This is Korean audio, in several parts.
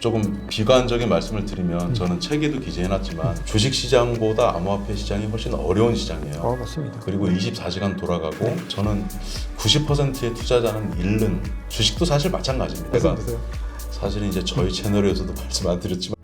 조금 비관적인 말씀을 드리면 저는 책에도 기재해놨지만 주식시장보다 암호화폐 시장이 훨씬 어려운 시장이에요. 맞습니다. 그리고 24시간 돌아가고 저는 90%의 투자자는 잃는 주식도 사실 마찬가지입니다. 제가 사실은 이제 저희 채널에서도 말씀 안 드렸지만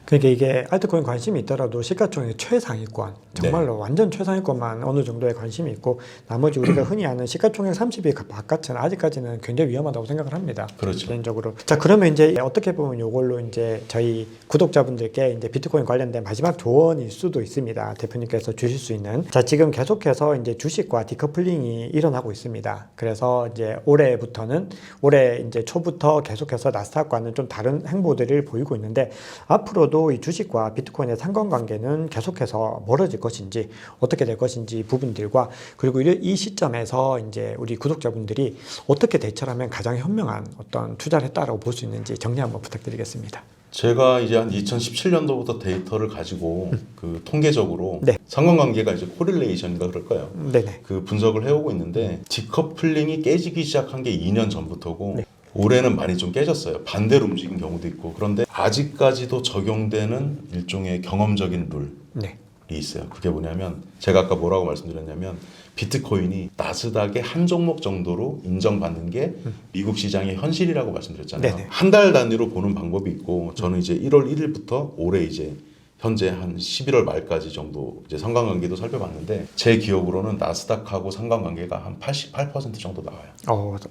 그러니까 이게 알트코인 관심이 있더라도 시가총액 최상위권, 정말로 완전 최상위권만 어느 정도의 관심이 있고 나머지 우리가 흔히 아는 시가총액 30위 바깥은 아직까지는 굉장히 위험하다고 생각을 합니다. 그렇죠. 개인적으로. 자, 그러면 이제 어떻게 보면 이걸로 이제 저희 구독자분들께 이제 비트코인 관련된 마지막 조언일 수도 있습니다. 대표님께서 주실 수 있는. 자, 지금 계속해서 이제 주식과 디커플링이 일어나고 있습니다. 그래서 이제 올해부터는 올해 이제 초부터 계속해서 나스닥과는 좀 다른 행보들을 보이고 있는데 앞으로도 이 주식과 비트코인의 상관관계는 계속해서 멀어질 것인지 어떻게 될 것인지 부분들과 그리고 이 시점에서 이제 우리 구독자분들이 어떻게 대처를 하면 가장 현명한 어떤 투자를 했다라고 볼 수 있는지 정리 한번 부탁드리겠습니다. 제가 이제 한 2017년도부터 데이터를 가지고 그 통계적으로 네. 상관관계가 이제 코릴레이션인가 그럴까요? 네네. 그 분석을 해오고 있는데 디커플링이 깨지기 시작한 게 2년 전부터고 네. 올해는 많이 좀 깨졌어요. 반대로 움직인 경우도 있고. 그런데 아직까지도 적용되는 일종의 경험적인 룰이 네. 있어요. 그게 뭐냐면 제가 아까 뭐라고 말씀드렸냐면 비트코인이 나스닥의 한 종목 정도로 인정받는 게 미국 시장의 현실이라고 말씀드렸잖아요. 네네. 한 달 단위로 보는 방법이 있고 저는 이제 1월 1일부터 올해 이제 현재 한 11월 말까지 정도 이제 상관관계도 살펴봤는데 제 기억으로는 나스닥하고 상관관계가 한 88% 정도 나와요.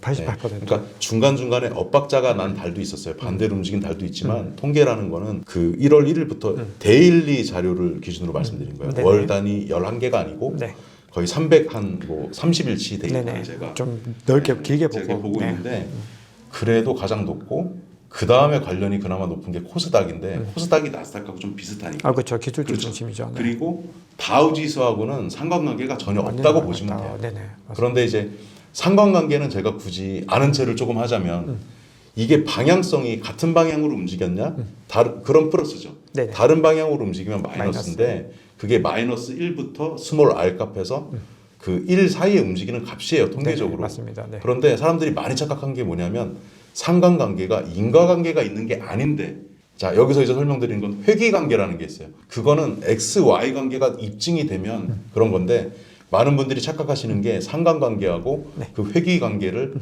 88%. 네. 그러니까 중간중간에 엇박자가 난 달도 있었어요. 반대로 움직인 달도 있지만 통계라는 거는 그 1월 1일부터 데일리 자료를 기준으로 말씀드린 거예요. 네네. 월 단위 11개가 아니고 네. 거의 30일치 데이터를 제가 좀 넓게 길게 제가 보고 네. 있는데 그래도 가장 높고 그 다음에 관련이 그나마 높은 게 코스닥인데 코스닥이 나스닥하고 좀 비슷하니까. 그렇죠. 기술주 그렇죠. 중심이죠. 네. 그리고 다우지수하고는 상관관계가 전혀 없다고 보시면 돼요. 네네. 그런데 이제 상관관계는 제가 굳이 아는 체를 조금 하자면 이게 방향성이 같은 방향으로 움직였냐? 그런 플러스죠. 네네. 다른 방향으로 움직이면 마이너스인데 그게 마이너스 1부터 스몰 r 값에서 그 1 사이에 움직이는 값이에요. 통계적으로. 네네. 맞습니다. 네. 그런데 사람들이 많이 착각한 게 뭐냐면 상관관계가 인과관계가 있는 게 아닌데 자 여기서 이제 설명드리는 건 회귀관계라는 게 있어요. 그거는 X, Y 관계가 입증이 되면 그런 건데 많은 분들이 착각하시는 게 상관관계하고 네. 그 회귀관계를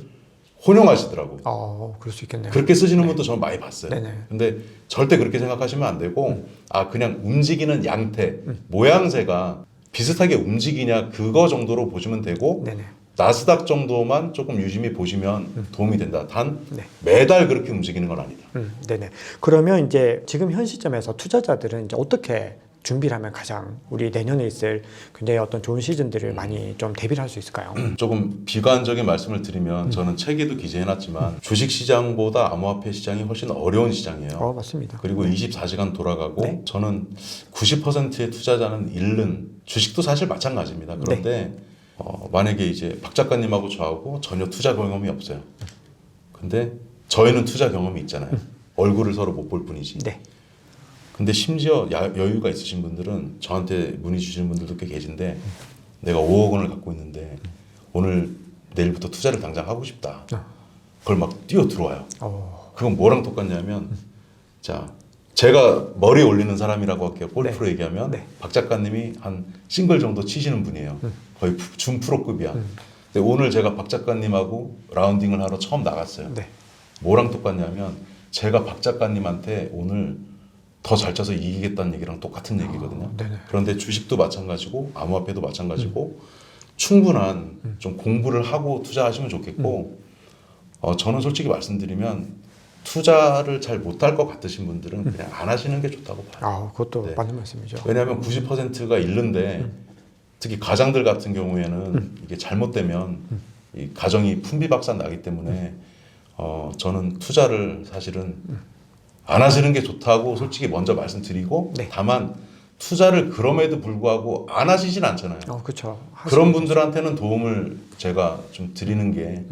혼용하시더라고요. 그럴 수 있겠네요. 그렇게 쓰시는 분도 저는 많이 봤어요. 네네. 근데 절대 그렇게 생각하시면 안 되고 그냥 움직이는 양태, 모양새가 비슷하게 움직이냐 그거 정도로 보시면 되고 네네. 나스닥 정도만 조금 유심히 보시면 도움이 된다. 단 네. 매달 그렇게 움직이는 건 아니다. 네네. 그러면 이제 지금 현 시점에서 투자자들은 이제 어떻게 준비를 하면 가장 우리 내년에 있을 굉장히 어떤 좋은 시즌들을 많이 좀 대비를 할 수 있을까요? 조금 비관적인 말씀을 드리면 저는 책에도 기재해놨지만 주식시장보다 암호화폐 시장이 훨씬 어려운 시장이에요. 맞습니다. 그리고 24시간 돌아가고 네. 저는 90%의 투자자는 잃는 주식도 사실 마찬가지입니다. 그런데 만약에 이제 박 작가님하고 저하고 전혀 투자 경험이 없어요. 근데 저희는 투자 경험이 있잖아요. 얼굴을 서로 못 볼 뿐이지. 네. 근데 심지어 여유가 있으신 분들은 저한테 문의 주시는 분들도 꽤 계신데 내가 5억 원을 갖고 있는데 오늘 내일부터 투자를 당장 하고 싶다. 그걸 막 뛰어 들어와요. 그건 뭐랑 똑같냐면 자 제가 머리 올리는 사람이라고 할게요. 골프로 얘기하면 박 작가님이 한 싱글 정도 치시는 분이에요. 거의 준 프로급이야. 근데 오늘 제가 박 작가님하고 라운딩을 하러 처음 나갔어요. 뭐랑 똑같냐면 제가 박 작가님한테 오늘 더 잘 쳐서 이기겠다는 얘기랑 똑같은 얘기거든요. 그런데 주식도 마찬가지고 암호화폐도 마찬가지고 충분한 좀 공부를 하고 투자하시면 좋겠고 저는 솔직히 말씀드리면 투자를 잘 못할 것 같으신 분들은 그냥 안 하시는 게 좋다고 봐요. 그것도 맞는 말씀이죠. 왜냐하면 90%가 잃는데 특히 가장들 같은 경우에는 이게 잘못되면 이 가정이 풍비박산 나기 때문에 저는 투자를 사실은 안 하시는 게 좋다고 솔직히 먼저 말씀드리고 다만 투자를 그럼에도 불구하고 안 하시진 않잖아요. 그렇죠. 그런 분들한테는 도움을 제가 좀 드리는 게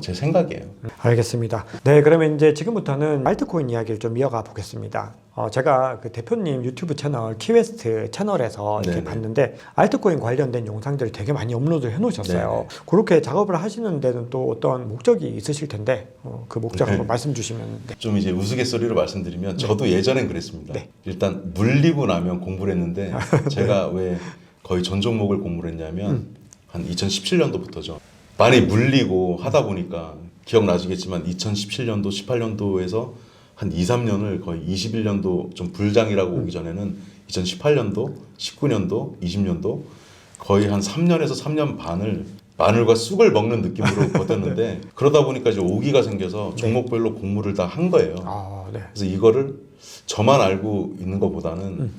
제 생각이에요. 알겠습니다. 네, 그러면 이제 지금부터는 알트코인 이야기를 좀 이어가 보겠습니다. 제가 그 대표님 유튜브 채널 키웨스트 채널에서 이렇게 네네. 봤는데 알트코인 관련된 영상들을 되게 많이 업로드 해놓으셨어요. 네네. 그렇게 작업을 하시는 데는 또 어떤 목적이 있으실 텐데 그 목적 네. 한번 말씀 주시면. 네. 좀 이제 우스갯소리로 말씀드리면 저도 예전엔 그랬습니다. 네. 일단 물리고 나면 공부를 했는데 제가 왜 거의 전 종목을 공부를 했냐면 한 2017년도부터죠. 많이 물리고 하다 보니까 기억나시겠지만 2017년도, 18년도에서 한 2, 3년을 거의 21년도 좀 불장이라고 오기 전에는 2018년도, 19년도, 20년도 거의 한 3년에서 3년 반을 마늘과 쑥을 먹는 느낌으로 버텼는데 그러다 보니까 이제 오기가 생겨서 종목별로 공부를 다 한 거예요. 네. 그래서 이거를 저만 알고 있는 것보다는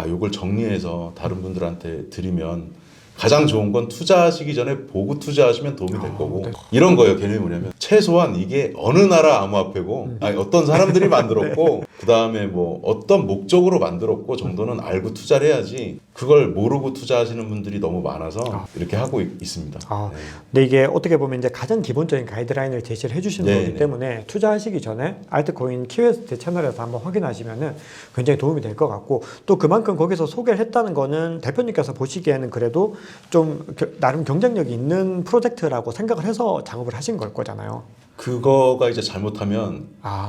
요걸 정리해서 다른 분들한테 드리면 가장 좋은 건 투자하시기 전에 보고 투자하시면 도움이 될 거고 네. 이런 거예요. 개념이 뭐냐면 최소한 이게 어느 나라 암호화폐고 어떤 사람들이 만들었고 그 다음에 뭐 어떤 목적으로 만들었고 정도는 알고 투자를 해야지 그걸 모르고 투자하시는 분들이 너무 많아서 이렇게 하고 있습니다. 네. 근데 이게 어떻게 보면 이제 가장 기본적인 가이드라인을 제시를 해주시는 네, 거기 네. 때문에 투자하시기 전에 알트코인 키웨스트 채널에서 한번 확인하시면은 굉장히 도움이 될 것 같고 또 그만큼 거기서 소개를 했다는 거는 대표님께서 보시기에는 그래도 좀 나름 경쟁력이 있는 프로젝트라고 생각을 해서 작업을 하신 걸 거잖아요. 그거가 이제 잘못하면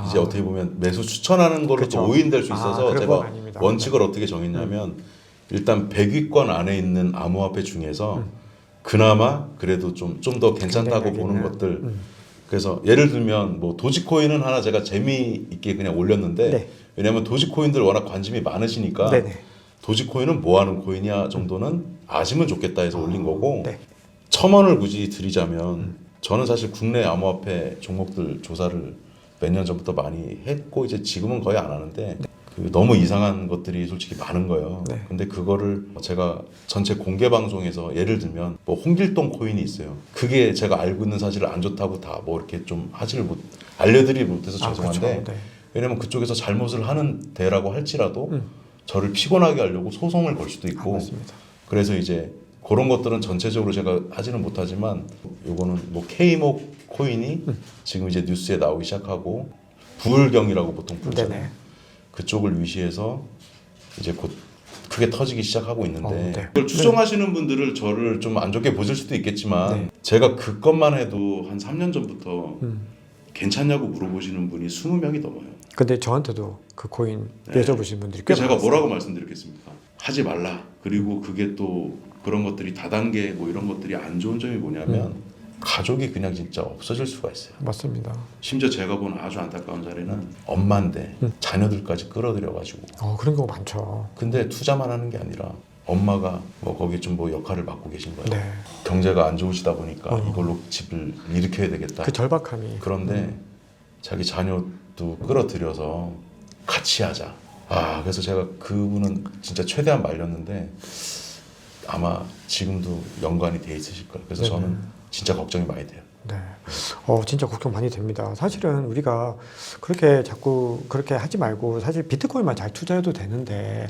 이제 어떻게 보면 매수 추천하는 걸로 그렇죠. 또 오인될 수 있어서 그런 건 제가 아닙니다. 원칙을 어떻게 정했냐면 일단 100위권 안에 있는 암호화폐 중에서 그나마 그래도 좀 더 괜찮다고 경쟁력 보는 있는. 것들 그래서 예를 들면 뭐 도지코인은 하나 제가 재미있게 그냥 올렸는데 네. 왜냐면 도지코인들 워낙 관심이 많으시니까 네네. 도지코인은 뭐 하는 코인이야 정도는 아시면 좋겠다 해서 올린 거고 네. 1,000원을 굳이 드리자면 저는 사실 국내 암호화폐 종목들 조사를 몇 년 전부터 많이 했고 이제 지금은 거의 안 하는데 그 너무 이상한 것들이 솔직히 많은 거예요. 네. 근데 그거를 제가 전체 공개 방송에서 예를 들면 뭐 홍길동 코인이 있어요. 그게 제가 알고 있는 사실을 안 좋다고 다 뭐 이렇게 좀 알려드리지 못해서 죄송한데 그렇죠. 네. 왜냐면 그쪽에서 잘못을 하는 데라고 할지라도 저를 피곤하게 하려고 소송을 걸 수도 있고 맞습니다. 그래서 이제 그런 것들은 전체적으로 제가 하지는 못하지만 요거는 뭐 K모 코인이 지금 이제 뉴스에 나오기 시작하고 부울경이라고 보통 부르잖아요. 네네. 그쪽을 위시해서 이제 곧 크게 터지기 시작하고 있는데 네. 그걸 추종하시는 분들을 저를 좀 안 좋게 보실 수도 있겠지만 네. 제가 그것만 해도 한 3년 전부터 괜찮냐고 물어보시는 분이 20명이 넘어요. 근데 저한테도 그 코인 네. 여쭤보신 분들이 꽤 그래서 제가 많았어요. 뭐라고 말씀드렸겠습니까? 하지 말라. 그리고 그게 또 그런 것들이 다단계 뭐 이런 것들이 안 좋은 점이 뭐냐면 가족이 그냥 진짜 없어질 수가 있어요. 맞습니다. 심지어 제가 본 아주 안타까운 사례는 엄마인데 자녀들까지 끌어들여가지고 그런 경우 많죠. 근데 투자만 하는 게 아니라 엄마가 뭐 거기 좀 뭐 역할을 맡고 계신 거예요. 네. 경제가 안 좋으시다 보니까 이걸로 집을 일으켜야 되겠다. 그 절박함이. 그런데 자기 자녀도 끌어들여서 같이 하자. 그래서 제가 그분은 진짜 최대한 말렸는데 아마 지금도 연관이 돼 있으실 거예요. 그래서 네네. 저는 진짜 걱정이 많이 돼요. 네. 진짜 걱정 많이 됩니다. 사실은 우리가 그렇게 자꾸 그렇게 하지 말고 사실 비트코인만 잘 투자해도 되는데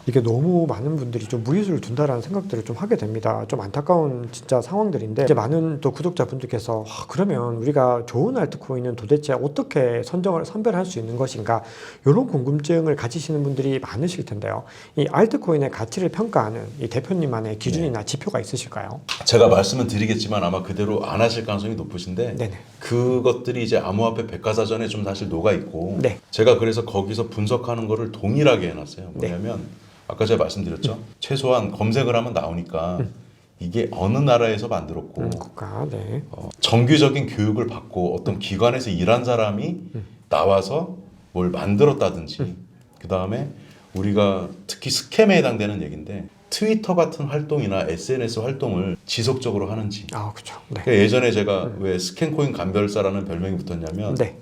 이게 너무 많은 분들이 좀 무리수를 둔다라는 생각들을 좀 하게 됩니다. 좀 안타까운 진짜 상황들인데 이제 많은 또 구독자분들께서 그러면 우리가 좋은 알트코인은 도대체 어떻게 선별할 수 있는 것인가 이런 궁금증을 가지시는 분들이 많으실 텐데요. 이 알트코인의 가치를 평가하는 이 대표님만의 기준이나 지표가 있으실까요? 제가 말씀은 드리겠지만 아마 그대로 안 하실 가능성이 높으신데 네네. 그것들이 이제 암호화폐 백과사전에 좀 사실 녹아 있고 네. 제가 그래서 거기서 분석하는 거를 동일하게 해놨어요. 뭐냐면 아까 제가 말씀드렸죠. 최소한 검색을 하면 나오니까 이게 어느 나라에서 만들었고 국가. 네. 정규적인 교육을 받고 어떤 기관에서 일한 사람이 나와서 뭘 만들었다든지 그 다음에 우리가 특히 스캠에 해당되는 얘기인데 트위터 같은 활동이나 SNS 활동을 지속적으로 하는지. 그렇죠. 네. 그러니까 예전에 제가 왜 스캔코인 감별사라는 별명이 붙었냐면 네.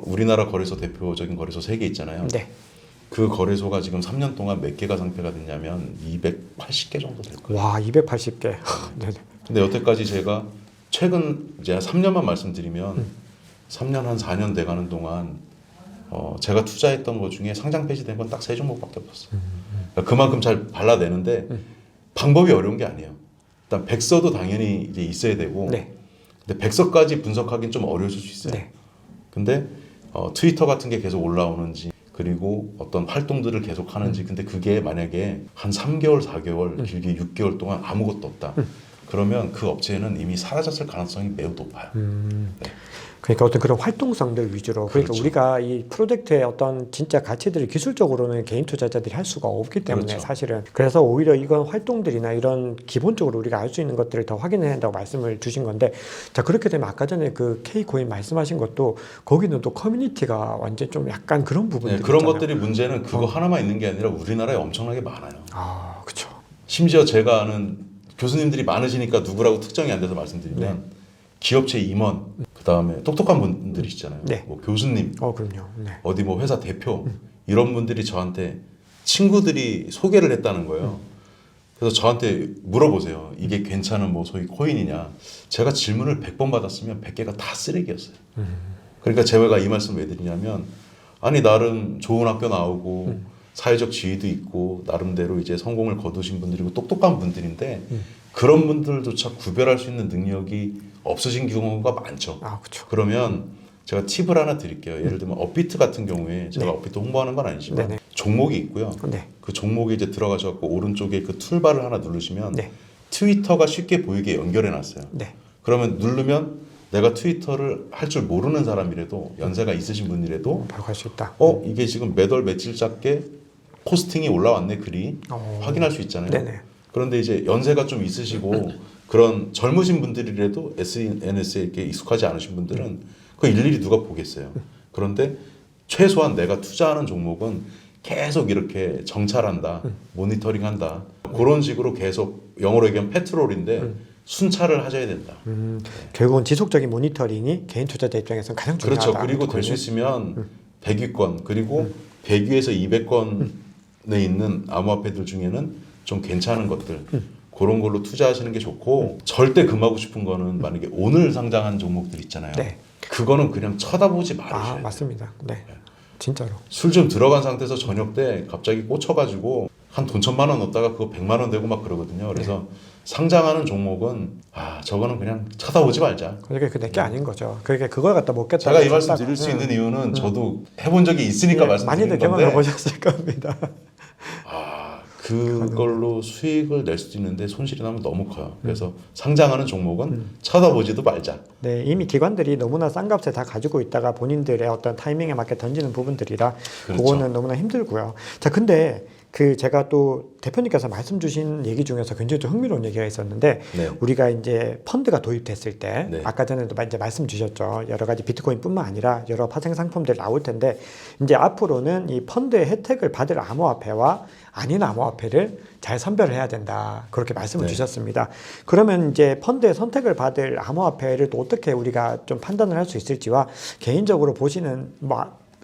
우리나라 거래소 대표적인 거래소 3개 있잖아요. 네. 그 거래소가 지금 3년 동안 몇 개가 상폐가 됐냐면 280개 정도 될 거예요. 와, 280개. 네네. 근데 여태까지 제가 최근 이제 3년만 말씀드리면 3년 한 4년 돼가는 동안 제가 투자했던 것 중에 상장 폐지된 건 딱 3종목밖에 없었어요. 그러니까 그만큼 잘 발라내는데 방법이 어려운 게 아니에요. 일단 백서도 당연히 이제 있어야 되고 네. 근데 100석까지 분석하기는 좀 어려우실 수 있어요. 네. 근데 트위터 같은 게 계속 올라오는지 그리고 어떤 활동들을 계속 하는지 근데 그게 만약에 한 3개월, 4개월, 길게 6개월 동안 아무것도 없다. 그러면 그 업체는 이미 사라졌을 가능성이 매우 높아요. 네. 그러니까 어떤 그런 활동성들 위주로 그러니까 그렇죠. 우리가 이 프로젝트의 어떤 진짜 가치들을 기술적으로는 개인 투자자들이 할 수가 없기 때문에 그렇죠. 사실은 그래서 오히려 이건 활동들이나 이런 기본적으로 우리가 알 수 있는 것들을 더 확인해야 한다고 말씀을 주신 건데 자 그렇게 되면 아까 전에 그 K코인 말씀하신 것도 거기는 또 커뮤니티가 완전 좀 약간 그런 부분들이 네, 그런 있잖아요. 것들이 문제는 그거 하나만 있는 게 아니라 우리나라에 엄청나게 많아요. 아 그렇죠. 심지어 제가 아는 교수님들이 많으시니까 누구라고 특정이 안 돼서 말씀드리면 기업체 임원, 그 다음에 똑똑한 분들이시잖아요. 네. 뭐 교수님, 그럼요. 네. 어디 뭐 회사 대표 이런 분들이 저한테 친구들이 소개를 했다는 거예요. 그래서 저한테 물어보세요. 이게 괜찮은 뭐 소위 코인이냐. 제가 질문을 100번 받았으면 100개가 다 쓰레기였어요. 그러니까 제가 이 말씀 왜 드리냐면 아니 나름 좋은 학교 나오고 사회적 지위도 있고 나름대로 이제 성공을 거두신 분들이고 똑똑한 분들인데 그런 분들조차 구별할 수 있는 능력이 없으신 경우가 많죠. 아 그렇죠. 그러면 제가 팁을 하나 드릴게요. 예를 들면 업비트 같은 경우에 제가 업비트 홍보하는 건 아니지만 네네. 종목이 있고요. 네. 그 종목에 이제 들어가셔서 오른쪽에 그 툴바를 하나 누르시면 네. 트위터가 쉽게 보이게 연결해 놨어요. 네. 그러면 누르면 내가 트위터를 할 줄 모르는 사람이라도 연세가 있으신 분이라도 바로 갈 수 있다. 이게 지금 몇 월 며칠작게 포스팅이 올라왔네 글이 확인할 수 있잖아요. 네네. 그런데 이제 연세가 좀 있으시고 그런 젊으신 분들이라도 SNS에 이렇게 익숙하지 않으신 분들은 그 일일이 누가 보겠어요. 그런데 최소한 내가 투자하는 종목은 계속 이렇게 정찰한다, 모니터링한다. 그런 식으로 계속 영어로 얘기하면 패트롤인데 순찰을 하셔야 된다. 결국은 지속적인 모니터링이 개인 투자자 입장에서는 가장 중요하다. 그렇죠. 그리고 될 수 있으면 100위권 그리고 100위에서 200권에 있는 암호화폐들 중에는 좀 괜찮은 것들 그런 걸로 투자하시는 게 좋고 절대 금하고 싶은 거는 만약에 오늘 상장한 종목들 있잖아요. 네. 그거는 그냥 쳐다보지 말으셔야 돼요. 맞습니다. 네. 진짜로. 술 좀 들어간 상태에서 저녁 때 갑자기 꽂혀가지고 한 돈 1,000만 원 넣었다가 그거 100만 원 되고 막 그러거든요. 그래서 상장하는 종목은 저거는 그냥 쳐다보지 말자. 그게 내게 아닌 거죠. 그게 그걸 갖다 먹겠다. 제가 이 말씀 드릴 수 있는 이유는 저도 해본 적이 있으니까 말씀드리는 많이들 경험해 건데 보셨을 겁니다. 그걸로 수익을 낼 수도 있는데 손실이 나면 너무 커요. 그래서 상장하는 종목은 쳐다보지도 말자. 네, 이미 기관들이 너무나 싼 값에 다 가지고 있다가 본인들의 어떤 타이밍에 맞게 던지는 부분들이라 그렇죠. 그거는 너무나 힘들고요. 자, 근데 제가 또 대표님께서 말씀 주신 얘기 중에서 굉장히 좀 흥미로운 얘기가 있었는데 네. 우리가 이제 펀드가 도입됐을 때 네. 아까 전에도 이제 말씀 주셨죠. 여러 가지 비트코인뿐만 아니라 여러 파생 상품들이 나올 텐데 이제 앞으로는 이 펀드의 혜택을 받을 암호화폐와 아닌 암호화폐를 잘 선별을 해야 된다. 그렇게 말씀을 네. 주셨습니다. 그러면 이제 펀드의 선택을 받을 암호화폐를 또 어떻게 우리가 좀 판단을 할 수 있을지와 개인적으로 보시는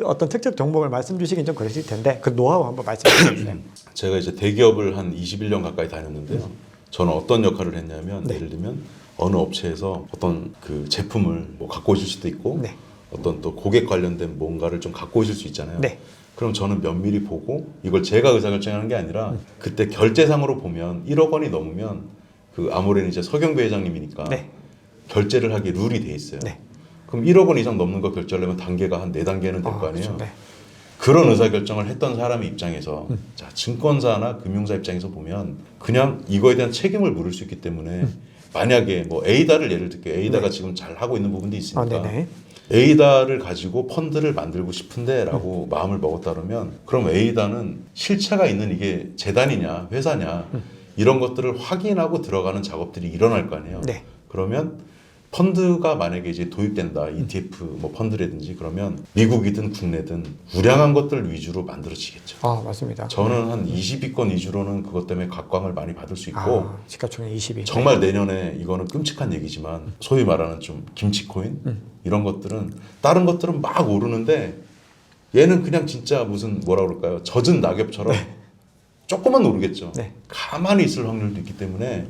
어떤 특정 종목을 말씀 주시긴 좀 그러실 텐데 그 노하우 한번 말씀해 주세요. 제가 이제 대기업을 한 21년 가까이 다녔는데요. 저는 어떤 역할을 했냐면 예를 들면 어느 업체에서 어떤 그 제품을 뭐 갖고 오실 수도 있고 네. 어떤 또 고객 관련된 뭔가를 좀 갖고 오실 수 있잖아요. 네. 그럼 저는 면밀히 보고 이걸 제가 의사결정하는 게 아니라 그때 결제상으로 보면 1억 원이 넘으면 그 아모레는 이제 서경배 회장님이니까 네. 결제를 하기 룰이 돼 있어요. 네. 그럼 1억 원 이상 넘는 거 결제하려면 단계가 한 4단계는 될 거 아니에요. 그렇죠. 네. 그런 의사결정을 했던 사람의 입장에서 자, 증권사나 금융사 입장에서 보면 그냥 이거에 대한 책임을 물을 수 있기 때문에 만약에 뭐 에이다를 예를 들게요. 에이다가 지금 잘 하고 있는 부분도 있으니까 네네. 에이다를 가지고 펀드를 만들고 싶은데 라고 마음을 먹었다 그러면 그럼 에이다는 실체가 있는 이게 재단이냐 회사냐 이런 것들을 확인하고 들어가는 작업들이 일어날 거 아니에요. 네. 그러면 펀드가 만약에 이제 도입된다 ETF 뭐 펀드라든지 그러면 미국이든 국내든 우량한 것들 위주로 만들어지겠죠. 맞습니다. 저는 한 20위권 위주로는 그것 때문에 각광을 많이 받을 수 있고 시가총액 20위. 정말 내년에 이거는 끔찍한 얘기지만 소위 말하는 좀 김치코인 이런 것들은 다른 것들은 막 오르는데 얘는 그냥 진짜 무슨 뭐라 그럴까요? 젖은 낙엽처럼 조금만 오르겠죠. 네. 가만히 있을 확률도 있기 때문에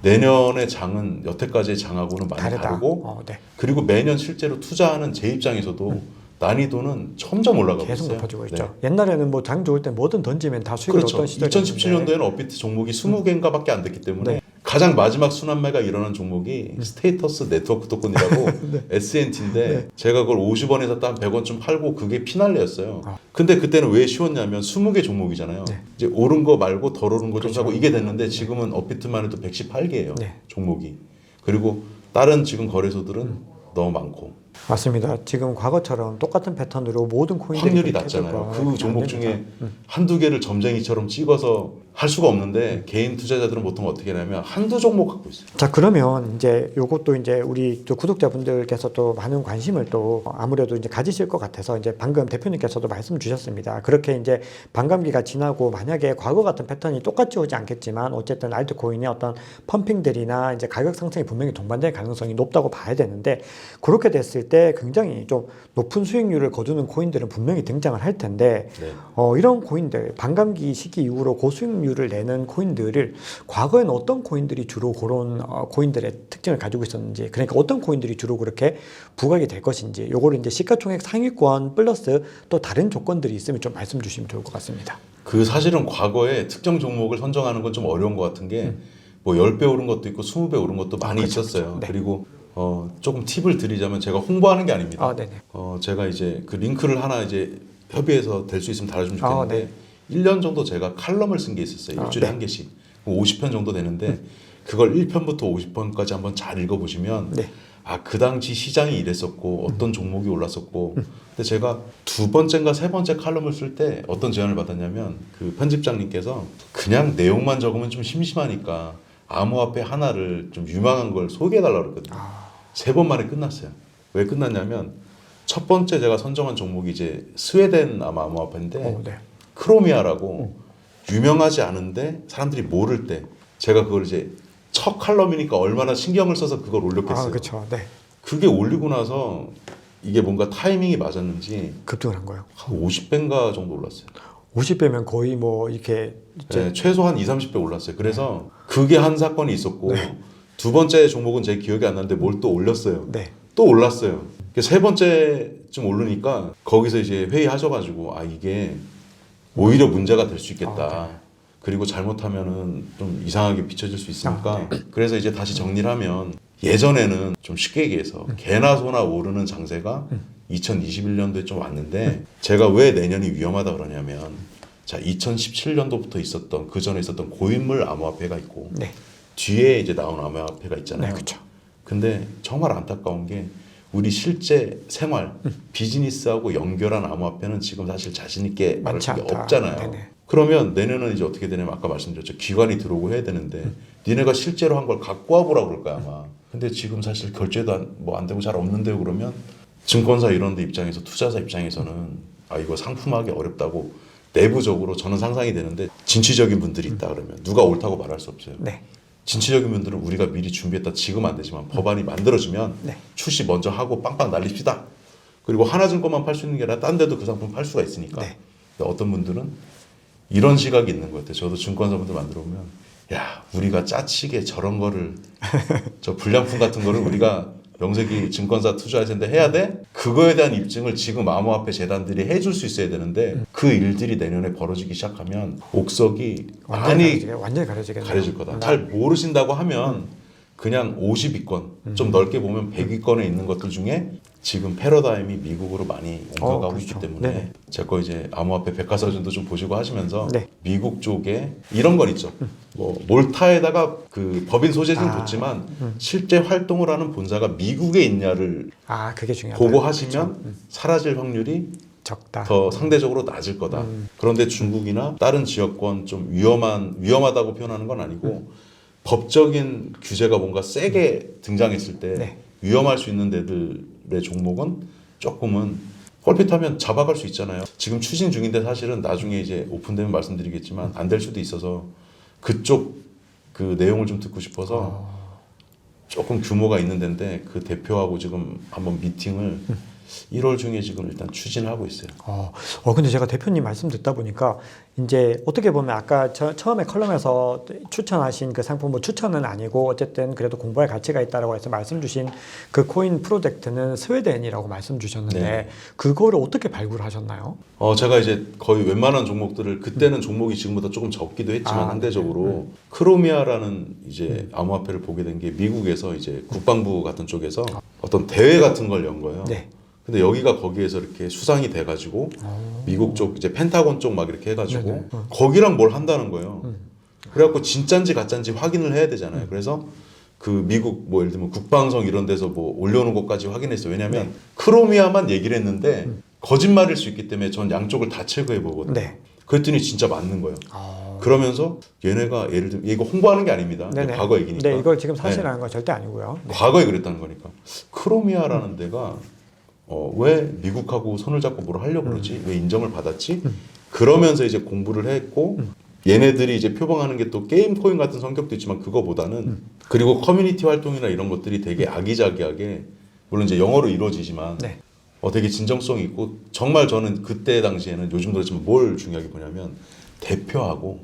내년의 장은 여태까지의 장하고는 많이 다르고 네. 그리고 매년 실제로 투자하는 제 입장에서도 난이도는 점점 올라가고 계속 있어요. 높아지고 있죠. 옛날에는 장 좋을 때 뭐든 던지면 다 수익을 그렇죠. 얻던 시절이었는데 2017년도에는 업비트 종목이 20개인가밖에 안 됐기 때문에 가장 마지막 순환매가 일어난 종목이 스테이터스 네트워크 토큰이라고 SNT인데 제가 그걸 50원에서 딱 100원쯤 팔고 그게 피날레였어요. 근데 그때는 왜 쉬웠냐면 20개 종목이잖아요. 이제 오른 거 말고 덜 오른 거 좀 사고 이게 됐는데 지금은 업비트만 해도 118개예요. 종목이. 그리고 다른 지금 거래소들은 너무 많고. 맞습니다. 지금 과거처럼 똑같은 패턴으로 모든 코인들이 확률이 낮잖아요. 그 종목 중에 한두 개를 점쟁이처럼 찍어서 할 수가 없는데 개인 투자자들은 보통 어떻게 하냐면 한두 종목 갖고 있어요. 자, 그러면 이제 요것도 이제 우리 또 구독자분들께서 또 많은 관심을 또 아무래도 이제 가지실 것 같아서 이제 방금 대표님께서도 말씀 주셨습니다. 그렇게 이제 반감기가 지나고 만약에 과거 같은 패턴이 똑같이 오지 않겠지만 어쨌든 알트코인의 어떤 펌핑들이나 이제 가격 상승이 분명히 동반될 가능성이 높다고 봐야 되는데 그렇게 됐을 때 굉장히 좀 높은 수익률을 거두는 코인들은 분명히 등장을 할 텐데 이런 코인들 반감기 시기 이후로 고수익률을 내는 코인들을 과거에는 어떤 코인들이 주로 그런 코인들의 특징을 가지고 있었는지 그러니까 어떤 코인들이 주로 그렇게 부각이 될 것인지 요거를 이제 시가총액 상위권 플러스 또 다른 조건들이 있으면 좀 말씀 주시면 좋을 것 같습니다. 그 사실은 과거에 특정 종목을 선정하는 건 좀 어려운 것 같은 게 뭐 10배 오른 것도 있고 20배 오른 것도 많이 그렇죠, 있었어요. 그렇죠. 네. 그리고 조금 팁을 드리자면 제가 홍보하는 게 아닙니다. 네네. 제가 이제 그 링크를 하나 이제 협의해서 될 수 있으면 달아주면 좋겠는데 네. 1년 정도 제가 칼럼을 쓴 게 있었어요. 일주일에 한 개씩. 50편 정도 되는데 그걸 1편부터 50편까지 한번 잘 읽어보시면 그 당시 시장이 이랬었고 어떤 종목이 올랐었고 근데 제가 두 번째인가 세 번째 칼럼을 쓸 때 어떤 제안을 받았냐면 그 편집장님께서 그냥 내용만 적으면 좀 심심하니까 암호화폐 하나를 좀 유망한 걸 소개해달라고 그랬거든요. 3번 만에 끝났어요. 왜 끝났냐면 첫 번째 제가 선정한 종목이 이제 스웨덴 암호화폐인데 크로미아라고 유명하지 않은데 사람들이 모를 때 제가 그걸 이제 첫 칼럼이니까 얼마나 신경을 써서 그걸 올렸겠어요. 그렇죠. 네. 그게 올리고 나서 이게 뭔가 타이밍이 맞았는지 급등을 한 거예요. 한 50배인가 정도 올랐어요. 50배면 거의 뭐 이렇게 최소 한 20, 30배 올랐어요. 그래서 그게 한 사건이 있었고 두 번째 종목은 제 기억이 안 나는데 뭘 또 올렸어요. 또 올랐어요. 세 번째쯤 오르니까 거기서 이제 회의하셔가지고 이게 오히려 문제가 될 수 있겠다. 그리고 잘못하면은 좀 이상하게 비춰질 수 있으니까 그래서 이제 다시 정리를 하면 예전에는 좀 쉽게 얘기해서 개나 소나 오르는 장세가 2021년도에 좀 왔는데 제가 왜 내년이 위험하다 그러냐면 자 2017년도부터 있었던 그 전에 있었던 고인물 암호화폐가 있고 뒤에 이제 나온 암호화폐가 있잖아요. 근데 정말 안타까운 게 우리 실제 생활 비즈니스하고 연결한 암호화폐는 지금 사실 자신 있게 말할 수가 없잖아요. 그러면 내년은 이제 어떻게 되냐면 아까 말씀드렸죠. 기관이 들어오고 해야 되는데 니네가 실제로 한 걸 갖고 와보라고 그럴 거야 아마. 근데 지금 사실 결제도 안 되고 잘 없는데요. 그러면 증권사 이런 데 입장에서 투자자 입장에서는 이거 상품하기 어렵다고 내부적으로 저는 상상이 되는데 진취적인 분들이 있다 그러면 누가 옳다고 말할 수 없어요. 진취적인 분들은 우리가 미리 준비했다 지금 안 되지만 법안이 만들어지면 출시 먼저 하고 빵빵 날립시다. 그리고 하나증권만 팔 수 있는 게 아니라 딴 데도 그 상품 팔 수가 있으니까. 어떤 분들은 이런 시각이 있는 것 같아요. 저도 증권사분들 만들어 보면 야 우리가 짜치게 저런 거를 저 불량품 같은 거를 우리가 명색이 증권사 투자하는데 해야 돼? 그거에 대한 입증을 지금 암호화폐 재단들이 해줄 수 있어야 되는데 그 일들이 내년에 벌어지기 시작하면 옥석이 많이 완전히 가려지겠네요. 가려질 거다. 잘 모르신다고 하면 그냥 50위권 좀 넓게 보면 100위권에 있는 것들 중에 지금 패러다임이 미국으로 많이 옮겨가고 있기 때문에 제 거 이제 암호화폐 백과사전도 좀 보시고 하시면서 미국 쪽에 이런 건 있죠. 뭐 몰타에다가 그 법인 소재지는 뒀지만 실제 활동을 하는 본사가 미국에 있냐를 그게 중요하다. 보고 하시면 사라질 확률이 적다. 더 상대적으로 낮을 거다. 그런데 중국이나 다른 지역권 좀 위험하다고 표현하는 건 아니고 법적인 규제가 뭔가 세게 등장했을 때 위험할 수 있는 데들의 종목은 조금은 헐핏하면 잡아갈 수 있잖아요. 지금 추진 중인데 사실은 나중에 이제 오픈되면 말씀드리겠지만 안 될 수도 있어서 그쪽 그 내용을 좀 듣고 싶어서 조금 규모가 있는 데인데 그 대표하고 지금 한번 미팅을 1월 중에 지금 일단 추진하고 있어요. 근데 제가 대표님 말씀 듣다 보니까 이제 어떻게 보면 아까 처음에 컬럼에서 추천하신 그 상품, 뭐 추천은 아니고 어쨌든 그래도 공부할 가치가 있다라고 해서 말씀 주신 그 코인 프로젝트는 스웨덴이라고 말씀 주셨는데 네. 그거를 어떻게 발굴하셨나요? 제가 이제 거의 웬만한 종목들을 그때는 종목이 지금보다 조금 적기도 했지만 상대적으로 크로미아라는 이제 암호화폐를 보게 된 게 미국에서 이제 국방부 같은 쪽에서 어떤 대회 같은 걸 연 거예요. 네. 근데 여기가 거기에서 이렇게 수상이 돼가지고 미국 쪽 이제 펜타곤 쪽 막 이렇게 해가지고 네네. 거기랑 뭘 한다는 거예요. 그래갖고 진짠지 가짠지 확인을 해야 되잖아요. 그래서 그 미국 뭐 예를 들면 국방성 이런 데서 뭐 올려놓은 것까지 확인했어요. 왜냐하면 크로미아만 얘기를 했는데 거짓말일 수 있기 때문에 전 양쪽을 다 체크해 보거든요. 네. 그랬더니 진짜 맞는 거예요. 그러면서 얘네가 예를 들면 이거 홍보하는 게 아닙니다. 네네. 과거 얘기니까. 네, 이걸 지금 사실이라는 건 절대 아니고요. 네. 과거에 그랬다는 거니까. 크로미아라는 데가 왜 미국하고 손을 잡고 뭘 하려고 그러지? 왜 인정을 받았지? 그러면서 이제 공부를 했고 얘네들이 이제 표방하는 게 또 게임 코인 같은 성격도 있지만 그거보다는 그리고 커뮤니티 활동이나 이런 것들이 되게 아기자기하게 물론 이제 영어로 이루어지지만 네. 되게 진정성이 있고 정말 저는 그때 당시에는 요즘도 그렇지만 뭘 중요하게 보냐면 대표하고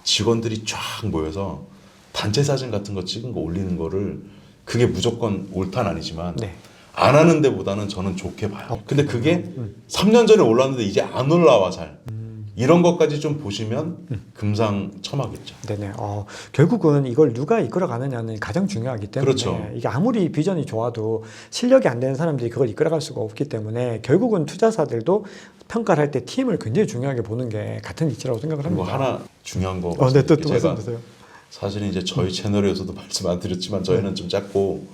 직원들이 쫙 모여서 단체 사진 같은 거 찍은 거 올리는 거를 그게 무조건 옳다는 아니지만 네. 안 하는 데보다는 저는 좋게 봐요. 근데 그게 3년 전에 올랐는데 이제 안 올라와 잘. 이런 것까지 좀 보시면 금상첨화겠죠. 네네. 결국은 이걸 누가 이끌어가느냐는 가장 중요하기 때문에 그렇죠. 이게 아무리 비전이 좋아도 실력이 안 되는 사람들이 그걸 이끌어갈 수가 없기 때문에 결국은 투자사들도 평가를 할 때 팀을 굉장히 중요하게 보는 게 같은 이치라고 생각을 그리고 합니다. 하나 중요한 거 네, 또 제가 말씀 주세요. 사실은 이제 저희 채널에서도 말씀 안 드렸지만 저희는 좀 작고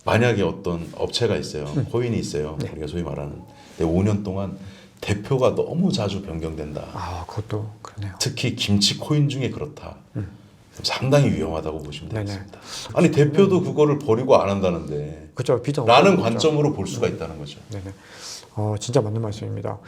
만약에 어떤 업체가 있어요. 코인이 있어요. 네. 우리가 소위 말하는. 근데 5년 동안 대표가 너무 자주 변경된다. 그것도 그러네요. 특히 김치 코인 중에 그렇다. 상당히 위험하다고 보시면 네네. 되겠습니다. 아니 대표도 그거를 버리고 안 한다는데 그렇죠. 비전 라는 없는 거죠. 관점으로 볼 수가 있다는 거죠. 네네. 진짜 맞는 말씀입니다.